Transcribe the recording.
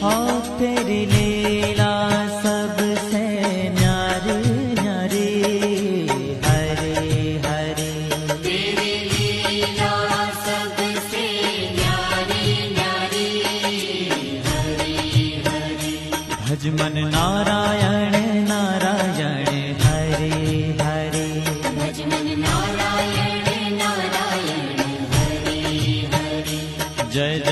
हाँ तेरी लीला सबसे न्यारी न्यारी, हरे हरे। तेरी लीला सबसे न्यारी न्यारी, हरे हरे। भज मन नारायण नारायण, हरे हरे। भज मन नारायण नारायण, हरे हरे। जय जय